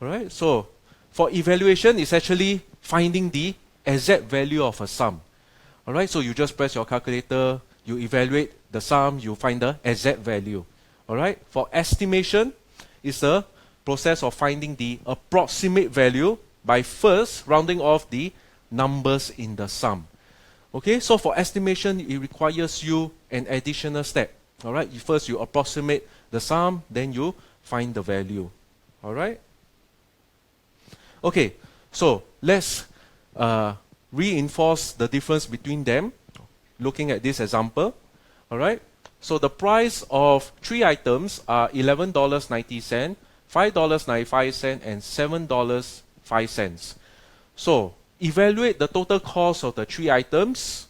Alright, so for evaluation, it's actually finding the exact value of a sum. Alright, so you just press your calculator, you evaluate the sum, you find the exact value. Alright, for estimation, it's the process of finding the approximate value by first rounding off the numbers in the sum. Okay, so for estimation, it requires you an additional step. Alright, first you approximate the sum, then you find the value. Alright? Okay, so let's reinforce the difference between them, looking at this example. Alright, so the price of 3 items are $11.90, $5.95, and $7.05. So evaluate the total cost of the 3 items,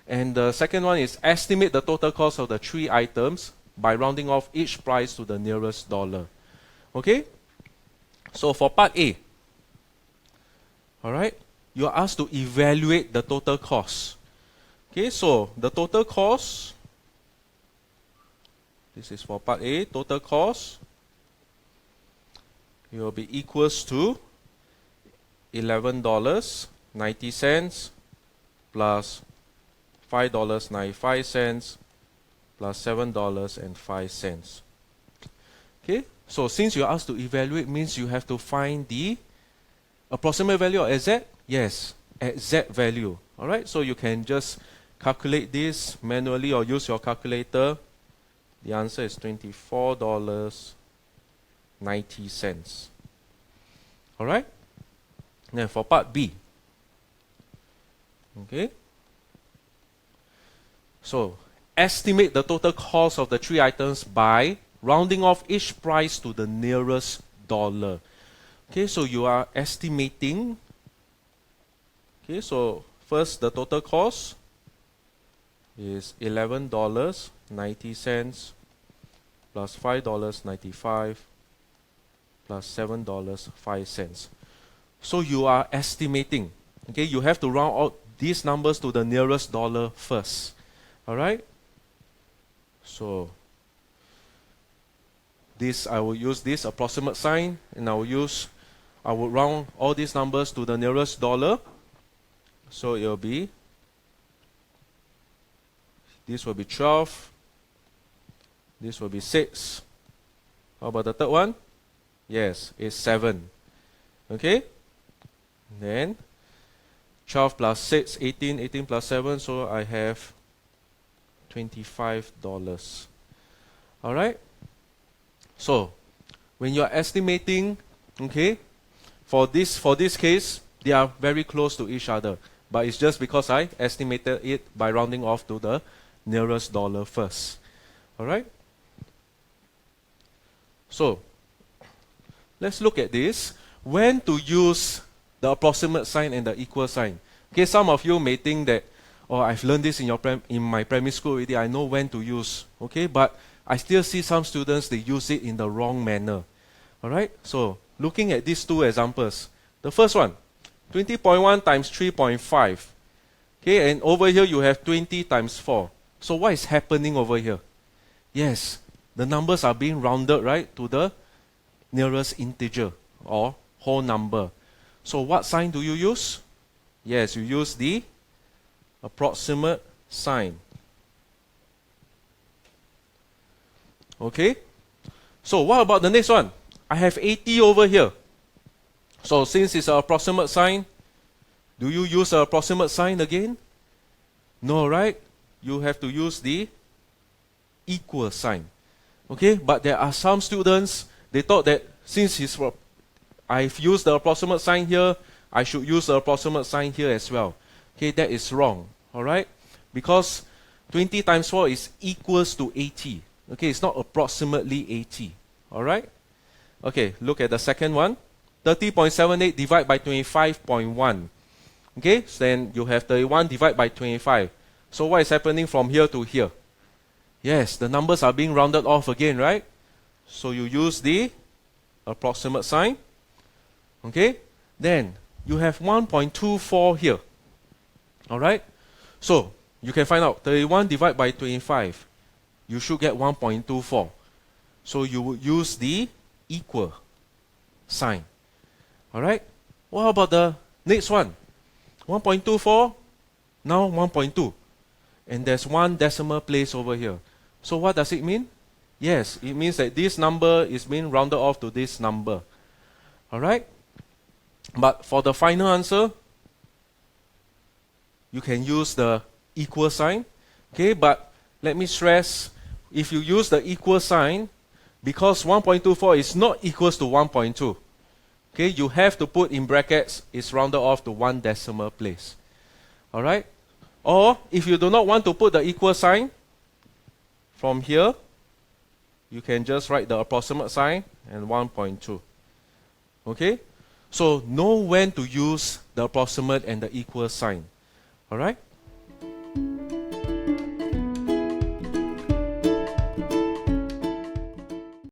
and the second one is estimate the total cost of the 3 items by rounding off each price to the nearest dollar. Okay, so for part A, alright, you are asked to evaluate the total cost. Okay, so the total cost, this is for part A, total cost, it will be equals to $11.90 plus $5.95 plus $7.05. Okay, so since you're asked to evaluate, means you have to find the approximate value or exact? Yes, exact value. Alright, so you can just calculate this manually or use your calculator. The answer is $24.90. Alright, now for part B. Okay, so estimate the total cost of the 3 items by rounding off each price to the nearest dollar. Okay, so you are estimating. Okay, so first the total cost is $11.90 plus $5.95 plus $7.05. So you are estimating. Okay, you have to round out these numbers to the nearest dollar first. Alright? So this, I will use this approximate sign, and I will round all these numbers to the nearest dollar. So it will be, this will be 12, this will be 6. How about the third one? Yes, it's 7. Okay? Then 12 plus 6, 18, 18 plus 7, so I have $25. Alright? So, when you are estimating, okay, for this case, they are very close to each other. But it's just because I estimated it by rounding off to the nearest dollar first. Alright? So, let's look at this. When to use the approximate sign and the equal sign. Okay, some of you may think that, oh, I've learned this in my primary school already, I know when to use. Okay, but I still see some students, they use it in the wrong manner. Alright, so looking at these two examples. The first one, 20.1 times 3.5. Okay, and over here you have 20 times 4. So what is happening over here? Yes, the numbers are being rounded, right, to the nearest integer or whole number. So what sign do you use? Yes, you use the approximate sign. Okay, so what about the next one? I have 80 over here. So since it's an approximate sign, do you use an approximate sign again? No, right? You have to use the equal sign. Okay, but there are some students, they thought that since I've used the approximate sign here, I should use the approximate sign here as well. Okay, that is wrong. Alright? Because 20 times 4 is equals to 80. Okay, it's not approximately 80. Alright? Okay, look at the second one. 30.78 divided by 25.1. Okay, so then you have 31 divided by 25. So what is happening from here to here? Yes, the numbers are being rounded off again, right? So you use the approximate sign. Okay, then you have 1.24 here. Alright, so you can find out 31 divided by 25. You should get 1.24. So you would use the equal sign. Alright? What about the next one? 1.24, now 1.2. And there's one decimal place over here. So what does it mean? Yes, it means that this number is being rounded off to this number. Alright? But for the final answer, you can use the equal sign. Okay, but let me stress, if you use the equal sign, because 1.24 is not equals to 1.2, okay, you have to put in brackets, it's rounded off to one decimal place. Alright? Or, if you do not want to put the equal sign, from here, you can just write the approximate sign and 1.2. Okay? So, know when to use the approximate and the equal sign. Alright?